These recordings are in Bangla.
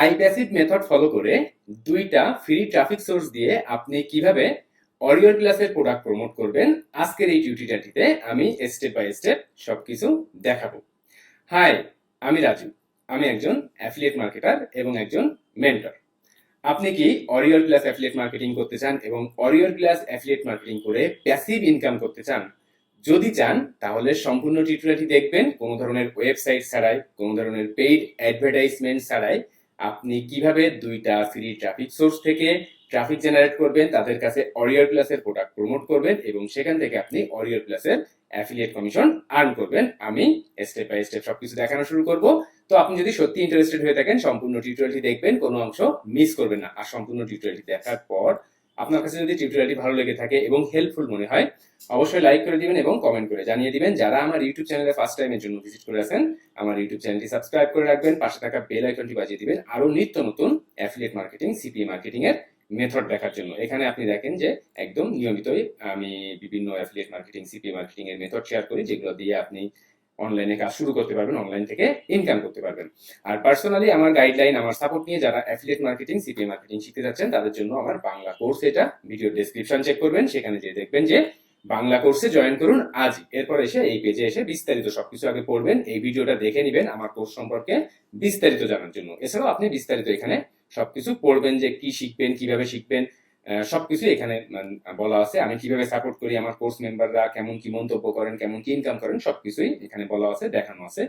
আইপ্যাসিভ মেথড ফলো করে দুইটা ফ্রি ট্রাফিক সোর্স দিয়ে আপনি কিভাবে অরিওর ক্লাসের প্রোডাক্ট প্রমোট করবেন আজকের এই টিউটোরিয়ালটিতে আমি স্টেপ বাই স্টেপ সবকিছু দেখাবো। হাই, আমি রাজু। আমি একজন অ্যাফিলিয়েট মার্কেটার এবং একজন মেন্টর। আপনি কি অরিওর ক্লাস অ্যাফিলিয়েট মার্কেটিং করতে চান এবং অরিওর ক্লাস অ্যাফিলিয়েট মার্কেটিং করে প্যাসিভ ইনকাম করতে চান? যদি চান তাহলে সম্পূর্ণ টিউটোরিয়ালটি দেখবেন, কোনো ধরনের ওয়েবসাইট ছাড়াই, কোনো ধরনের পেইড অ্যাডভার্টাইজমেন্ট ছাড়াই আপনি কিভাবে দুইটা ফ্রি ট্রাফিক সোর্স থেকে ট্রাফিক জেনারেট করবেন, তাদের কাছে অরিওর ক্লাসের প্রোডাক্ট প্রমোট করবেন এবং সেখান থেকে আপনি অরিওর ক্লাসের অ্যাফিলিয়েট কমিশন আর্ন করবেন। আমি স্টেপ বাই স্টেপ সবকিছু দেখানো শুরু করব। তো আপনি যদি সত্যি ইন্টারেস্টেড হয়ে থাকেন সম্পূর্ণ টিউটোরিয়ালটি দেখবেন, কোনো অংশ মিস করবেন না। আর সম্পূর্ণ টিউটোরিয়ালটি দেখার পর আপনার কাছে যদি টিউটোরিয়ালটি ভালো লেগে থাকে এবং হেল্পফুল মনে হয় অবশ্যই লাইক করে দিবেন এবং কমেন্ট করে জানিয়ে দিবেন। যারা আমার ইউটিউব চ্যানেলে ফার্স্ট টাইমের জন্য ভিজিট করে আছেন, আমার ইউটিউব চ্যানেলটি সাবস্ক্রাইব করে রাখবেন, পাশে থাকা বেল আইকনটি বাজিয়ে দিবেন আরো নিত্য নতুন অ্যাফিলিয়েট মার্কেটিং, সিপিএ মার্কেটিং এর মেথড দেখার জন্য। এখানে আপনি দেখেন যে একদম নিয়মিতই আমি বিভিন্ন অ্যাফিলিয়েট মার্কেটিং, সিপিএ মার্কেটিং এর মেথড শেয়ার করি, যেগুলো দিয়ে আপনি অনলাইনে কাজ শুরু করতে পারবেন, অনলাইন থেকে ইনকাম করতে পারবেন। আর পার্সোনালি আমার গাইডলাইন, আমার সাপোর্ট নিয়ে যারা অ্যাফিলিয়েট মার্কেটিং, সিপিএ মার্কেটিং শিখতে যাচ্ছেন তাদের জন্য আমার বাংলা কোর্স, এটা ভিডিও ডেসক্রিপশন চেক করবেন, সেখানে যে দেখবেন যে বাংলা কোর্সে জয়েন করুন আজই। এরপর এসে এই পেজে এসে বিস্তারিত সবকিছু আগে পড়বেন, এই ভিডিওটা দেখে নেবেন আমার কোর্স সম্পর্কে বিস্তারিত জানার জন্য। এছাড়াও আপনি বিস্তারিত এখানে সবকিছু পড়বেন, যে কি শিখবেন, কিভাবে শিখবেন, সবকিছু এখানে বলা আছে। আমি কিভাবে সাপোর্ট করি, আমার কোর্স মেম্বাররা কেমন কি মন্তব্য করেন, কেমন কি ইনকাম করেন, সবকিছুই এখানে বলা আছে, দেখানো আছে।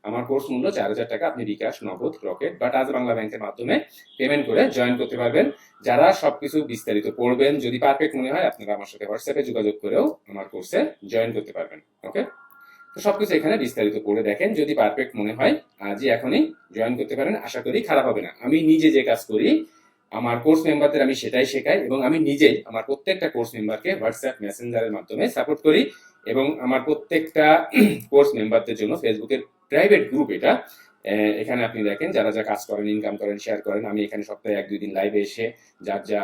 আমার কোর্স মূল্য 4,000 টাকা। আপনি বিকাশ, নগদ, রকেট বা টাচ বাংলা ব্যাংকের মাধ্যমে পেমেন্ট করে জয়েন করতে পারবেন। যারা সবকিছু বিস্তারিত পড়বেন, যদি পারফেক্ট মনে হয় আপনারা আমার সাথে হোয়াটসঅ্যাপে যোগাযোগ করেও আমার কোর্সে জয়েন করতে পারবেন। ওকে, তো সবকিছু এখানে বিস্তারিত পড়ে দেখেন, যদি পারফেক্ট মনে হয় আজই এখনই জয়েন করতে পারেন। আশা করি খারাপ হবে না। আমি নিজে যে কাজ করি আমার কোর্স মেম্বারদের আমি সেটাই শেখাই এবং আমি নিজেই আমার প্রত্যেকটা কোর্স মেম্বারকে হোয়াটসঅ্যাপ মেসেঞ্জারের মাধ্যমে সাপোর্ট করি এবং আমার প্রত্যেকটা কোর্স মেম্বারদের জন্য ফেসবুকের প্রাইভেট গ্রুপ এটা। এখানে আপনি দেখেন যারা যা কাজ করেন, ইনকাম করেন, শেয়ার করেন, আমি এখানে সপ্তাহে 1-2 দিন লাইভে এসে যার যা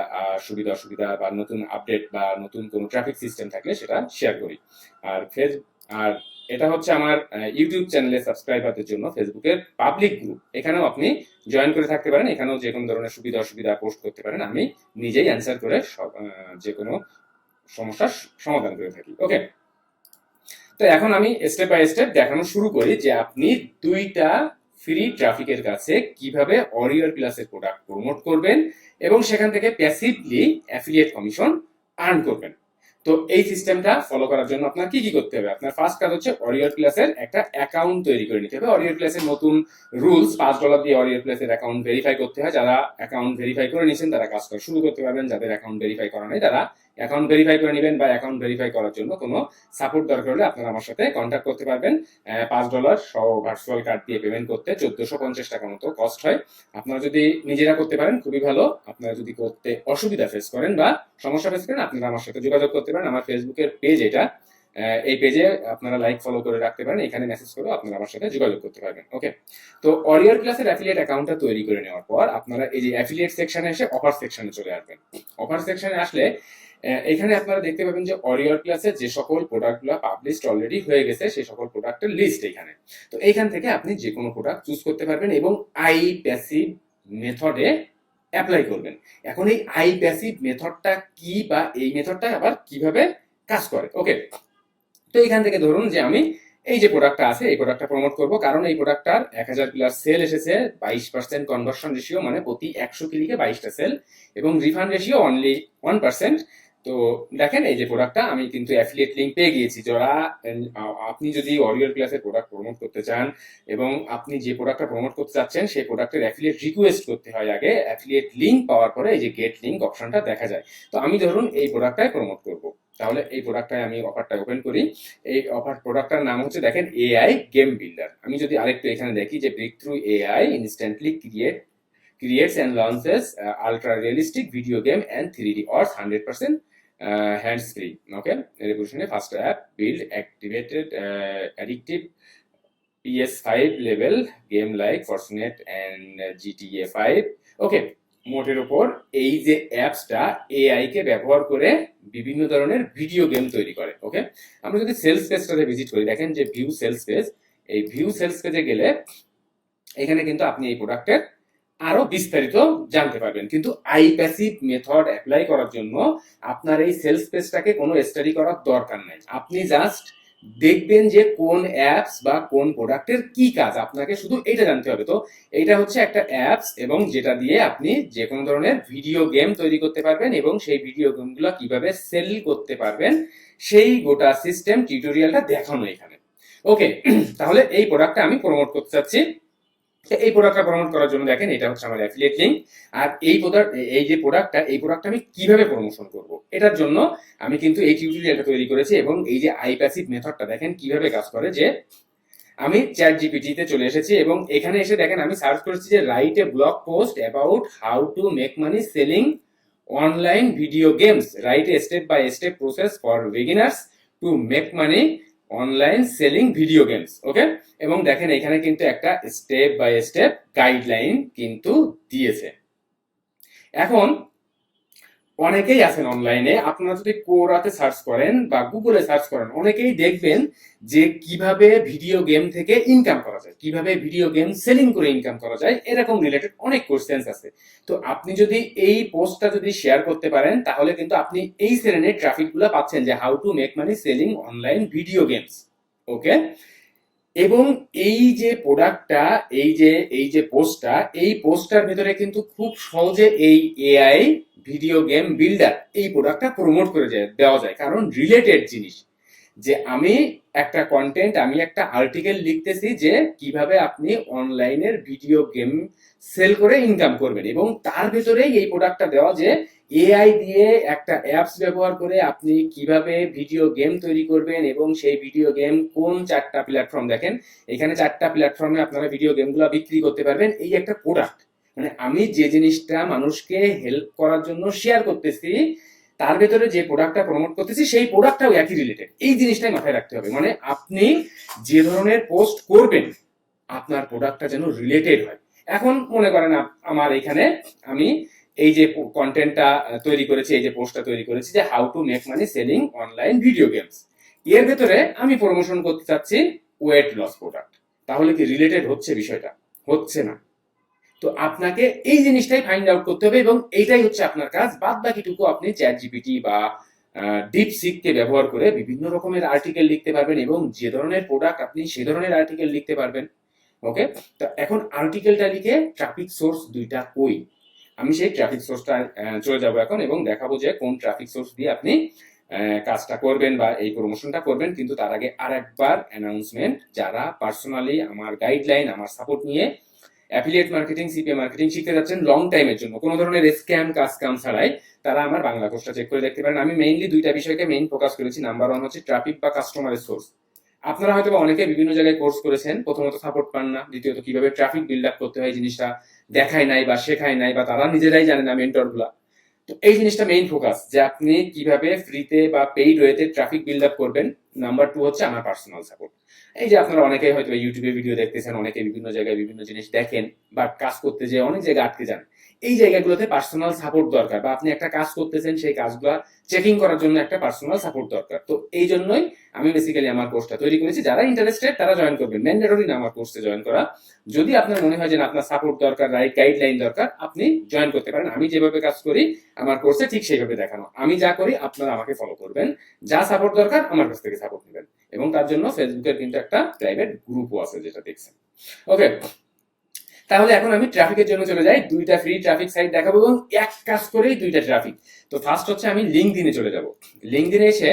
সুবিধা অসুবিধা বা নতুন আপডেট বা নতুন কোনো ট্রাফিক সিস্টেম থাকলে সেটা শেয়ার করি। আর এটা হচ্ছে আমার ইউটিউব চ্যানেলে সাবস্ক্রাইবারদের জন্য ফেসবুকের পাবলিক গ্রুপ। এখানেও আপনি জয়েন করে থাকতে পারেন, এখানেও যে কোনো ধরনের সুবিধা অসুবিধা পোস্ট করতে পারেন, আমি নিজেই অ্যান্সার করে যে কোনো সমস্যার সমাধান করে থাকি। ওকে, তো এখন আমি স্টেপ বাই স্টেপ দেখানো শুরু করি যে আপনি দুইটা ফ্রি ট্রাফিকের কাছে কিভাবে অরিওর ক্লাসের প্রোডাক্ট প্রমোট করবেন এবং সেখান থেকে প্যাসিভলি অ্যাফিলিয়েট কমিশন আর্ন করবেন। তো এই সিস্টেমটা ফলো করার জন্য আপনার কি কি করতে হবে? আপনার ফার্স্ট কাজ হচ্ছে অরিওর ক্লাসের একটা অ্যাকাউন্ট তৈরি করে নিতে হবে। অরিওর ক্লাসের নতুন রুলস, $5 দিয়ে অরিওর ক্লাসের অ্যাকাউন্ট ভেরিফাই করতে হয়। যারা অ্যাকাউন্ট ভেরিফাই করে নিয়েছেন তারা কাজ করা শুরু করতে পারবেন। যাদের অ্যাকাউন্ট ভেরিফাই করা নেই তারা অ্যাকাউন্ট ভেরিফাই করে নেবেন, বা অ্যাকাউন্ট ভেরিফাই করার জন্য কোনো সাপোর্ট দরকার হলে আপনারা আমার সাথে কন্ট্যাক্ট করতে পারবেন। $5 সহ ভার্চুয়াল কার্ড দিয়ে পেমেন্ট করতে 1450 টাকা মতো কস্ট হয়। আপনারা যদি নিজেরা করতে পারেন খুবই ভালো। আপনারা যদি করতে অসুবিধা ফেস করেন বা সমস্যা ফেস করেন, আপনারা আমার সাথে যোগাযোগ করতে পারেন। আমার ফেসবুকের পেজ এটা, এই পেজে আপনারা লাইক ফলো করে রাখতে পারেন, এখানে মেসেজ করে আপনারা আমার সাথে যোগাযোগ করতে পারবেন। ওকে, তো অরিওর ক্লাসের অ্যাফিলিয়েট অ্যাকাউন্টটা তৈরি করে নেওয়ার পর আপনারা এই যে অ্যাফিলিয়েট সেকশনে এসে অফার সেকশনে চলে আসবেন। অফার সেকশনে আসলে এখানে আপনারা দেখতে পাবেন যে অরিওর ক্লাসে যে সকল প্রোডাক্টগুলো পাবলিশড অলরেডি হয়ে গেছে সেই সকল প্রোডাক্টের লিস্ট এখানে। তো এইখান থেকে আপনি যে কোনো প্রোডাক্ট চুজ করতে পারবেন এবং আই প্যাসিভ মেথডে অ্যাপ্লাই করবেন। এখন এই আই প্যাসিভ মেথডটা কি বা এই মেথডটা আবার কিভাবে কাজ করে? ওকে, তো এখান থেকে ধরুন যে আমি এই যে প্রোডাক্টটা আছে এই প্রোডাক্টটা প্রমোট করব, কারণ এই প্রোডাক্টটার 1000 প্লাস সেল এসেছে, 22% কনভার্সন রেশিও, মানে প্রতি 100 ক্লিকে 22টা সেল, এবং রিফান্ড রেশিও অনলি 1%। তো দেখেন এই যে প্রোডাক্টটা আমি কিন্তু অ্যাফিলিয়েট লিংক পেয়ে গিয়েছি। যারা আপনি যদি অরিওর ক্লাসের প্রোডাক্ট প্রমোট করতে চান এবং আপনি যে প্রোডাক্টটা প্রমোট করতে চাচ্ছেন সেই প্রোডাক্টের অ্যাফিলিয়েট রিকোয়েস্ট করতে হয় আগে, অ্যাফিলিয়েট লিংক পাওয়ার পরে এই যে গেট লিংক অপশনটা দেখা যায়। তো আমি ধরুন এই প্রোডাক্টটাই প্রমোট করব, তাহলে এই প্রোডাক্টটাই আমি অফারটা ওপেন করি। এই অফার প্রোডাক্টটার নাম হচ্ছে দেখেন এআই গেম বিল্ডার। আমি যদি আরেকটু এখানে দেখি যে breakthrough AI instantly creates and launches ultra realistic video game and 3D or 100% hands free. Okay, revolutionary fast app build activated addictive PS5 level game like Fortnite and GTA 5. ওকে, মোটের উপর এই যে অ্যাপসটা এআই কে ব্যবহার করে বিভিন্ন ধরনের ভিডিও গেম তৈরি করে। ওকে, আমরা যদি সেলস পেজটাতে ভিজিট করি, দেখেন যে ভিউ সেলস পেজ, এই ভিউ সেলস পেজে গেলে এখানে কিন্তু আপনি এই প্রোডাক্টের আরো বিস্তারিত জানতে পারবেন। কিন্তু আইপ্যাসিভ মেথড অ্যাপ্লাই করার জন্য আপনার এই সেলস পেজটাকে কোনো স্টাডি করার দরকার নাই। আপনি জাস্ট দেখবেন যে কোন অ্যাপস বা কোন প্রোডাক্টের কি কাজ, আপনাকে শুধু এটা জানতে হবে। তো এইটা হচ্ছে একটা অ্যাপস, এবং যেটা দিয়ে আপনি যে কোনো ধরনের ভিডিও গেম তৈরি করতে পারবেন এবং সেই ভিডিও গেমগুলো কিভাবে সেল করতে পারবেন সেই গোটা সিস্টেম টিউটোরিয়ালটা দেখানো এখানে। ওকে, তাহলে এই প্রোডাক্টটা আমি প্রমোট করতে চাচ্ছি। এই প্রোডাক্টটা প্রমোট করার জন্য দেখেন এটা হচ্ছে আমার অ্যাফিলিয়েট লিংক। আর এই যে প্রোডাক্টটা আমি কিভাবে প্রমোশন করব, এটার জন্য আমি কিন্তু এই টিউটোরিয়ালটা তৈরি করেছি। এবং এই যে আইপ্যাসিভ মেথডটা দেখেন কিভাবে কাজ করে, যে আমি চ্যাট জিপিটি তে চলে এসেছি এবং এখানে এসে দেখেন আমি সার্চ করেছি যে write a blog post about how to make money selling online video games, write a step by step process for beginners to make money online selling video games. Okay, এবং দেখেন এখানে কিন্তু একটা স্টেপ বাই স্টেপ গাইডলাইন কিন্তু দিয়েছে। এখন অনেকেই আছেন অনলাইনে, আপনারা যদি কোরাতে সার্চ করেন বা গুগলে সার্চ করেন, অনেকেই দেখবেন যে কিভাবে ভিডিও গেম থেকে ইনকাম করা যায়, কিভাবে ভিডিও গেম সেলিং করে ইনকাম করা যায়, এরকম রিলেটেড অনেক কোশ্চেন্স আছে। তো আপনি যদি এই পোস্টটা যদি শেয়ার করতে পারেন তাহলে কিন্তু আপনি এই শ্রেণীর ট্রাফিক গুলো পাচ্ছেন, যে how to make money selling online video games. Okay, এবং এই যে প্রোডাক্টটা, এই যে পোস্টটার ভেতরে কিন্তু খুব সহজে এই এআই ভিডিও গেম বিল্ডার এই প্রোডাক্টটা প্রমোট করে দেওয়া যায়, কারণ রিলেটেড জিনিস। যে আমি একটা কন্টেন্ট, আমি একটা আর্টিকেল লিখতেছি যে কিভাবে আপনি অনলাইনের ভিডিও গেম সেল করে ইনকাম করবেন, এবং তার ভেতরেই এই প্রোডাক্টটা দেওয়া যে এআই দিয়ে একটা অ্যাপস ব্যবহার করে আপনি কিভাবে ভিডিও গেম তৈরি করবেন, এবং সেই ভিডিও গেম কোন 4টা প্ল্যাটফর্ম, দেখেন এখানে 4টা প্ল্যাটফর্মে আপনারা ভিডিও গেমগুলো বিক্রি করতে পারবেন। এই একটা প্রোডাক্ট, মানে আমি যে জিনিসটা মানুষকে হেল্প করার জন্য শেয়ার করতেছি, তার ভেতরে যে প্রোডাক্টটা প্রমোট করতেছি সেই প্রোডাক্টটাও একই রিলেটেড। এই জিনিসটাই মাথায় রাখতে হবে, মানে আপনি যে ধরনের পোস্ট করবেন আপনার প্রোডাক্টটা যেন রিলেটেড হয়। এখন মনে করেন আমার এখানে আমি এই যে কন্টেন্টটা তৈরি করেছি, এই যে পোস্টটা তৈরি করেছি যে how to make money selling online video games, এর ভেতরে আমি প্রমোশন করতে চাচ্ছি ওয়েট লস প্রোডাক্ট। তাহলে কি রিলেটেড হচ্ছে বিষয়টা? হচ্ছে না। তো আপনাকে এই জিনিসটাই ফাইন্ড আউট করতে হবে, এবং এইটাই হচ্ছে আপনার কাজ। বাদ বাকিটুকু আপনি চ্যাট জিপিটি বা ডিপসিক কে ব্যবহার করে বিভিন্ন রকমের আর্টিকেল লিখতে পারবেন, এবং যে ধরনের প্রোডাক্ট আপনি সে ধরনের আর্টিকেল লিখতে পারবেন। ওকে, তো এখন আর্টিকেলটা লিখে ট্রাফিক সোর্স দুইটা কই, আমি সেই ট্রাফিক সোর্সটা চলে যাব এখন এবং দেখাবো যে কোন ট্রাফিক সোর্স দিয়ে আপনি কাজটা করবেন বা এই প্রমোশনটা করবেন। কিন্তু তার আগে আর একবার অ্যানাউন্সমেন্ট, যারা পার্সোনালি আমার গাইডলাইন, আমার সাপোর্ট নিয়ে অ্যাফিলিয়েট মার্কেটিং, সিপিএ মার্কেটিং শিখতে যাচ্ছেন লং টাইমের জন্য, কোনো ধরনের স্ক্যাম কাম ছাড়াই, তারা আমার বাংলা কোর্সটা চেক করে দেখতে পারেন। আমি মেইনলি দুইটা বিষয়কে মেইন ফোকাস করেছি। নাম্বার 1 হচ্ছে ট্রাফিক বা কাস্টমারের সোর্স। আপনারা হয়তো অনেকে বিভিন্ন জায়গায় কোর্স করেছেন, প্রথমত সাপোর্ট পান না, দ্বিতীয়ত কিভাবে ট্রাফিক বিল্ড আপ করতে হয় জিনিসটা দেখায় নাই বা শেখায় নাই, বা তারা নিজেরাই জানে না, মেন্টর গুলা। তো এই জিনিসটা মেইন ফোকাস, যে আপনি কিভাবে ফ্রিতে বা পেইড ওয়েতে ট্রাফিক বিল্ড আপ করবেন। নাম্বার 2 হচ্ছে আমার পার্সোনাল সাপোর্ট। এই যে আপনারা অনেকেই হয়তো ইউটিউবে ভিডিও দেখতেছেন, অনেকে বিভিন্ন জায়গায় বিভিন্ন জিনিস দেখেন, বা কাজ করতে যেয়ে অনেক জায়গায় আটকে যান। এই জায়গাগুলোতে পার্সোনাল সাপোর্ট দরকার, বা আপনি একটা কাজ করতেছেন সেই কাজগুলো চেকিং করার জন্য একটা পার্সোনাল সাপোর্ট দরকার। তো এই জন্যই আমি বেসিক্যালি আমার কোর্সটা তৈরি করেছি। যারা ইন্টারেস্টেড তারা জয়েন করবেন, ম্যান্ডেটরি না আমার কোর্সে জয়েন করা। যদি আপনার মনে হয় যে আপনার সাপোর্ট দরকার, রাইট গাইডলাইন দরকার, আপনি জয়েন করতে পারেন। আমি যেভাবে কাজ করি আমার কোর্সে ঠিক সেইভাবে দেখানো, আমি যা করি আপনারা আমাকে ফলো করবেন, যা সাপোর্ট দরকার আমার কাছ থেকে সাপোর্ট নেবেন। এবং তার জন্য ফেসবুকের কিন্তু একটা প্রাইভেট গ্রুপও আছে, যেটা দেখছেন। ওকে, তাহলে এখন আমি ট্রাফিকের জন্য চলে যাই। দুইটা ফ্রি ট্রাফিক সাইট দেখাবো এবং এক কাজ করেই দুইটা ট্রাফিক। তো ফার্স্ট হচ্ছে আমি লিঙ্কডইনে চলে যাব। লিঙ্কডইনে এসে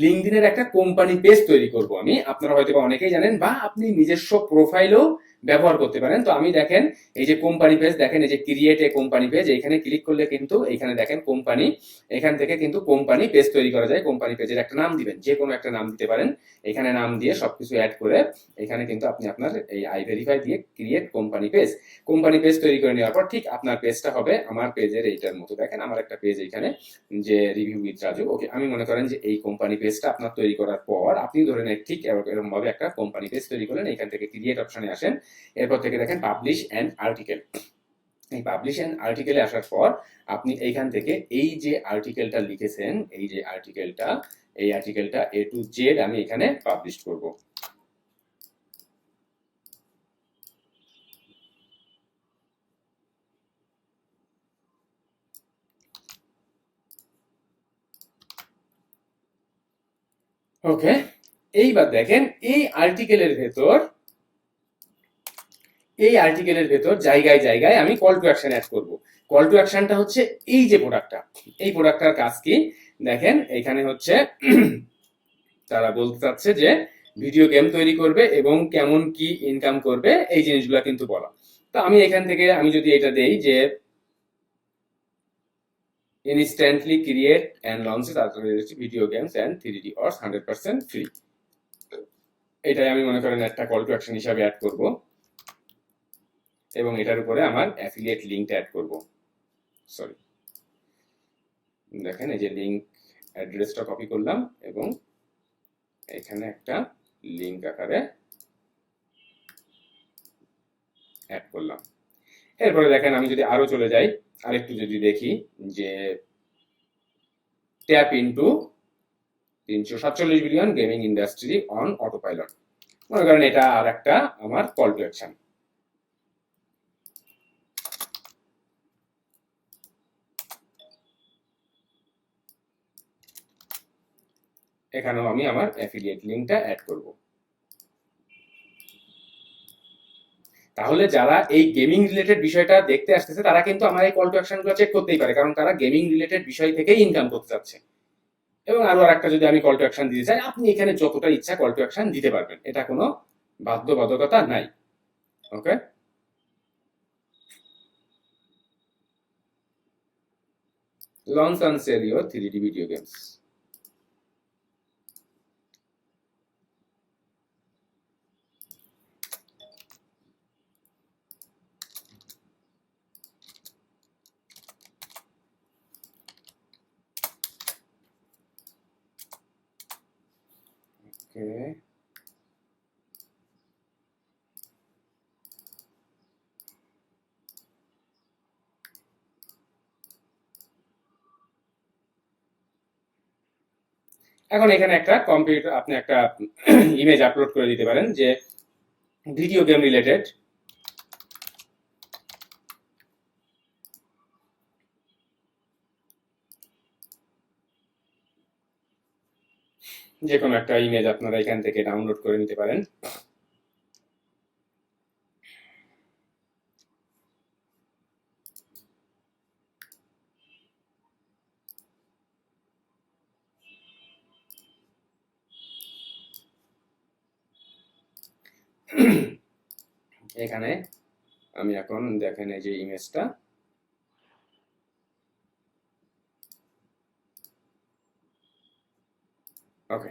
লিঙ্কডইনের একটা কোম্পানি পেজ তৈরি করব আমি। আপনারা হয়তো অনেকেই জানেন, বা আপনি নিজস্ব প্রোফাইলও ব্যবহার করতে পারেন। তো আমি দেখেন এই যে কোম্পানি পেজ, দেখেন এই যে ক্রিয়েট এ কোম্পানি পেজ, এখানে ক্লিক করলে কিন্তু এখানে দেখেন কোম্পানি, এখান থেকে কিন্তু কোম্পানি পেজ তৈরি করা যায়। কোম্পানি পেজের একটা নাম দিবেন, যে কোনো একটা নাম দিতে পারেন। এখানে নাম দিয়ে সবকিছু অ্যাড করে এখানে কিন্তু আপনি আপনার এই আই ভেরিফাই দিয়ে ক্রিয়েট কোম্পানি পেজ তৈরি করে নেওয়ার পর ঠিক আপনার পেজটা হবে আমার পেজের এইটার মতো। দেখেন আমার একটা পেজ এখানে, যে রিভিউ উইথ রাজু। ওকে, আমি মনে করেন যে এই কোম্পানি পেজটা আপনার তৈরি করার পর আপনি ধরে নেন ঠিক এরকম ভাবে একটা কোম্পানি পেজ তৈরি করলেন। এখান থেকে ক্রিয়েট অপশনে আসেন, এরপর থেকে দেখেন পাবলিশ অ্যান্ড আর্টিকেল। এই পাবলিশ অ্যান্ড আর্টিকেলে আসার পর আপনি এইখান থেকে এই যে আর্টিকেলটা লিখেছেন, এই আর্টিকেলটা এ টু জেড আমি এখানে পাবলিশ করব। ওকে, এইবার দেখেন এই আর্টিকেলের ভেতর জায়গায় জায়গায় আমি কল টু অ্যাকশন অ্যাড করব। কল টু অ্যাকশনটা হচ্ছে এই যে প্রোডাক্টটা, এই প্রোডাক্টটার কাজ কি দেখেন, এখানে হচ্ছে তারা বলতে চাচ্ছে যে ভিডিও গেম তৈরি করবে এবং কেমন কি ইনকাম করবে এই জিনিসগুলো কিন্তু বলা। তো আমি এখান থেকে আমি যদি এটা দেই যে instantly create and launch video games and 3D অর্স 100% free, এটাই আমি মনে করেন একটা কল টু অ্যাকশন হিসাবে অ্যাড করব এবং এটার উপরে আমার অ্যাফিলিয়েট লিঙ্কটা অ্যাড করব। সরি, দেখেন এই যে লিঙ্ক অ্যাড্রেসটা কপি করলাম এবং এখানে একটা লিঙ্ক আকারে অ্যাড করলাম। এরপরে দেখেন আমি যদি আরো চলে যাই, আরেকটু যদি দেখি যে tap into 347 billion gaming industry on auto pilot, মনে করেন এটা আর একটা আমার কল টু অ্যাকশন। এখানেও আমি আমার অ্যাফিলিয়েট লিঙ্কটা অ্যাড করব। তাহলে যারা এই গেমিং রিলেটেড বিষয়টা দেখতে আসতেছে তারা কিন্তু আমার এই কল টু অ্যাকশনগুলো চেক করতেই পারে, কারণ তারা গেমিং রিলেটেড বিষয় থেকেই ইনকাম করতে চাচ্ছে। এবং আরো আরেকটা যদি আমি কল টু অ্যাকশন দিতে চাই, আপনি এখানে যতটা ইচ্ছা কল টু অ্যাকশন দিতে পারবেন, এটা কোনো বাধ্যবাধকতা নাই। Okay, launch and sell your 3D video games. Okay, এখন এখানে একটা কম্পিউটার আপনি একটা ইমেজ আপলোড করে দিতে পারেন যে ভিডিও গেম রিলেটেড, যে কোনো একটা ইমেজ আপনারা এখান থেকে ডাউনলোড করে নিতে পারেন। এখানে আমি এখন দেখেন এই যে ইমেজটা, okay,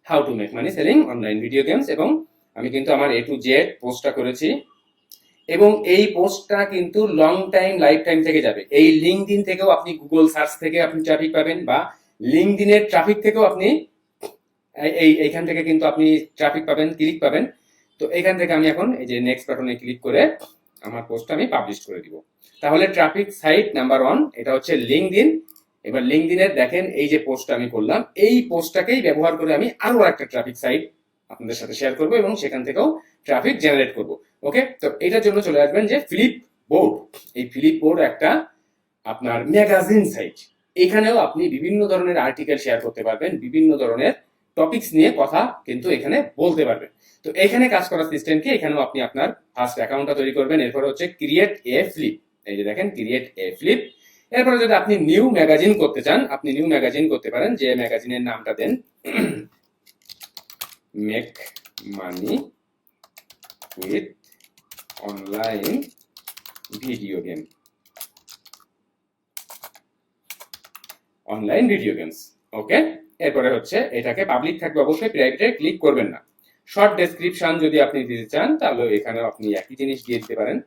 how to make money selling online video games, এবং আমি কিন্তু আমার A to Z পোস্টটা করেছি এবং এই পোস্টটা কিন্তু লং টাইম লাইফ টাইম থেকে যাবে। এই লিঙ্কডইন থেকেও আপনি গুগল সার্চ থেকে আপনি ট্রাফিক পাবেন, বা লিঙ্কডইনের ট্রাফিক থেকেও আপনি এইখান থেকে কিন্তু আপনি ট্রাফিক পাবেন, ক্লিক পাবেন। তো এখান থেকে আমি এখন এই যে নেক্সট বাটনে ক্লিক করে আমার পোস্টটা আমি পাবলিশ করে দিব। তাহলে ট্রাফিক সাইট নাম্বার 1 এটা হচ্ছে লিঙ্কডইন। এবার লিঙ্কডইনের দেখেন এই যে পোস্টটা আমি করলাম, এই পোস্টটাকেই ব্যবহার করে আমি আরো একটা ট্রাফিক সাইট আপনাদের সাথে শেয়ার করব এবং সেখান থেকেও ট্রাফিক জেনারেট করব। ওকে, তো এটার জন্য চলে আসবেন যে ফ্লিপ বোর্ড। এই ফ্লিপ বোর্ড একটা আপনার ম্যাগাজিন সাইট, এখানেও আপনি বিভিন্ন ধরনের আর্টিকেল শেয়ার করতে পারবেন, বিভিন্ন ধরনের টপিকস নিয়ে কথা কিন্তু এখানে বলতে পারবেন। তো এখানে কাজ করার সিস্টেম কি, এখানেও আপনি আপনার ফার্স্ট অ্যাকাউন্টটা তৈরি করবেন, এরপর হচ্ছে ক্রিয়েট এ ফ্লিপ, এই যে দেখেন ক্রিয়েট এ ফ্লিপ। এরপরে যদি আপনি নিউ ম্যাগাজিন করতে চান, আপনি নিউ ম্যাগাজিন করতে পারেন, যে ম্যাগাজিনের নামটা দেন make money with online video game, online video games. Okay, এরপরে হচ্ছে এটাকে পাবলিক থাকবে অবশ্যই, প্রাইভেটে ক্লিক করবেন না। শর্ট ডেসক্রিপশন যদি আপনি দিতে চান তাহলে এখানে আপনি একই জিনিস দিয়ে দিতে পারেন।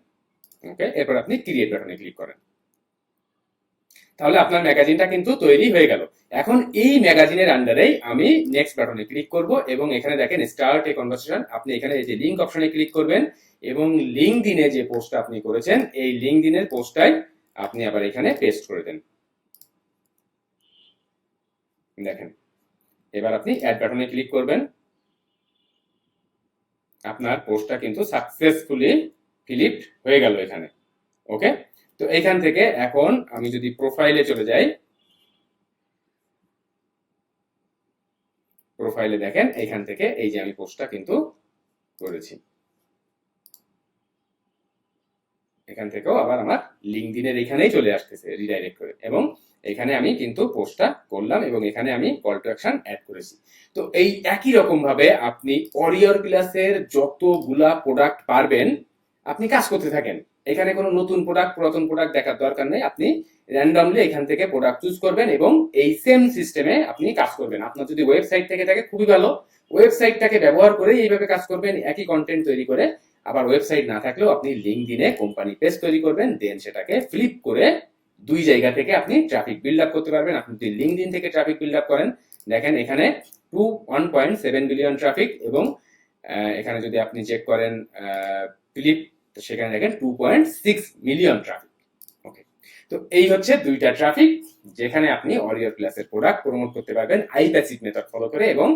ওকে, এরপর আপনি ক্রিয়েট বাটনে ক্লিক করেন, তাহলে আপনার ম্যাগাজিনটা কিন্তু তৈরি হয়ে গেল। এখন এই ম্যাগাজিনের আন্ডারেই আমি নেক্সট বাটনে ক্লিক করব এবং এখানে দেখেন স্টার্ট এ কনভারসেশন, আপনি এখানে এই যে লিংক অপশনে ক্লিক করবেন এবং লিঙ্কডইনে যে পোস্টটা আপনি করেছেন এই লিঙ্কডইনের পোস্টটাই আপনি আবার এখানে পেস্ট করে দেন। দেখেন এবার আপনি অ্যাড বাটনে ক্লিক করবেন, আপনার পোস্টটা কিন্তু সাকসেসফুলি ফ্লিপড হয়ে গেল এখানে। ওকে, তো এখান থেকে এখন আমি যদি প্রোফাইলে চলে যাই, প্রোফাইলে দেখেন এখান থেকে এই যে আমি পোস্টটা কিন্তু করেছি, এখান থেকেও আবার আমার লিঙ্কডইনের এখানেই চলে আসতেছে রিডাইরেক্ট করে, এবং এখানে আমি কিন্তু পোস্টটা করলাম এবং এখানে আমি কল টু অ্যাকশন অ্যাড করেছি। তো এই একই রকম ভাবে আপনি অরিয়র ক্লাসের যতগুলা প্রোডাক্ট পারবেন আপনি কাজ করতে থাকেন। এখানে কোনো নতুন প্রোডাক্ট পুরাতন প্রোডাক্ট দেখার দরকার নেই, আপনি র্যান্ডমলি এখান থেকে প্রোডাক্ট চুজ করবেন এবং এই সেম সিস্টেমে আপনি কাজ করবেন। আপনার যদি ওয়েবসাইট থেকে থাকে খুবই ভালো, ওয়েবসাইটটাকে ব্যবহার করে এইভাবে কাজ করবেন, একই কন্টেন্ট তৈরি করে। আবার ওয়েবসাইট না থাকলেও আপনি লিঙ্কডইনে কোম্পানি পেজ তৈরি করবেন, দেন সেটাকে ফ্লিপ করে দুই জায়গা থেকে আপনি ট্রাফিক বিল্ড আপ করতে পারবেন। আপনি যদি লিঙ্কডইন থেকে ট্রাফিক বিল্ড আপ করেন, দেখেন এখানে 1.7 বিলিয়ন ট্রাফিক, এবং এখানে যদি আপনি চেক করেন ফ্লিপ, তো সেখানে দেখেন 2.6 মিলিয়ন ট্রাফিক। ওকে, তো এই হচ্ছে দুইটা ট্রাফিক যেখানে আপনি অরিয়র প্লাসের প্রোডাক্ট প্রমোট করতে পারবেন আইপ্যাসিভ মেথড ফলো করে, এবং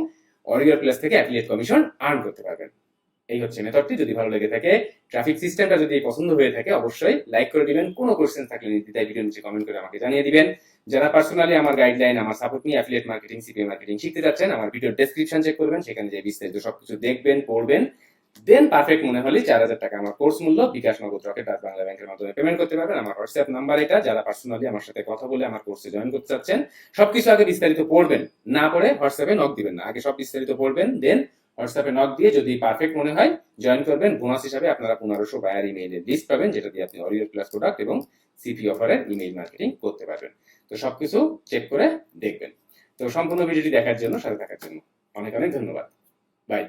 অরিয়র প্লাস থেকে অ্যাফিলিয়েট কমিশন আর্ন করতে পারবেন। এই হচ্ছে মেথডটি। যদি ভালো লেগে থাকে, ট্রাফিক সিস্টেমটা যদি পছন্দ হয়ে থাকে, অবশ্যই লাইক করে দিবেন। কোনো কোশ্চেন থাকলে নির্দ্বিধায় ভিডিও নিচে কমেন্ট করে আমাকে জানিয়ে দিবেন। যারা পার্সোনালি আমার গাইডলাইন, আমার সাপোর্ট নিয়ে অ্যাফিলিয়েট মার্কেটিং, সিপিএ মার্কেটিং শিখতে যাচ্ছেন, আমার ভিডিওর ডেসক্রিপশন চেক করবেন, সেখানে যে বিস্তারিত সবকিছু দেখবেন, পড়বেন, দেন পারফেক্ট মনে হলে 4000 টাকা আমার কোর্স মূল্য বিকাশ, নগদ, রকেট আর বাংলা ব্যাংকের মাধ্যমে পেমেন্ট করতে পারবেন। আমার হোয়াটসঅ্যাপ নাম্বার এটা। যারা পার্সোনালি আমার সাথে কথা বলে আমার কোর্সে জয়েন করতে চাচ্ছেন, সবকিছু আগে বিস্তারিত পড়বেন, না পড়ে হোয়াটসঅ্যাপে নক দিবেন না, আগে সব বিস্তারিত পড়বেন, দেন হোয়াটসঅ্যাপে নক দিয়ে যদি পারফেক্ট মনে হয় জয়েন করবেন। বোনাস হিসাবে আপনারা 1500 বায়ার ইমেইলের লিস্ট পাবেন, যেটা দিয়ে আপনি অরিয়র প্লাস প্রোডাক্ট এবং সিপি অফারের ইমেইল মার্কেটিং করতে পারবেন। তো সবকিছু চেক করে দেখবেন। তো সম্পূর্ণ ভিডিওটি দেখার জন্য, সাথে থাকার জন্য অনেক অনেক ধন্যবাদ। বাই।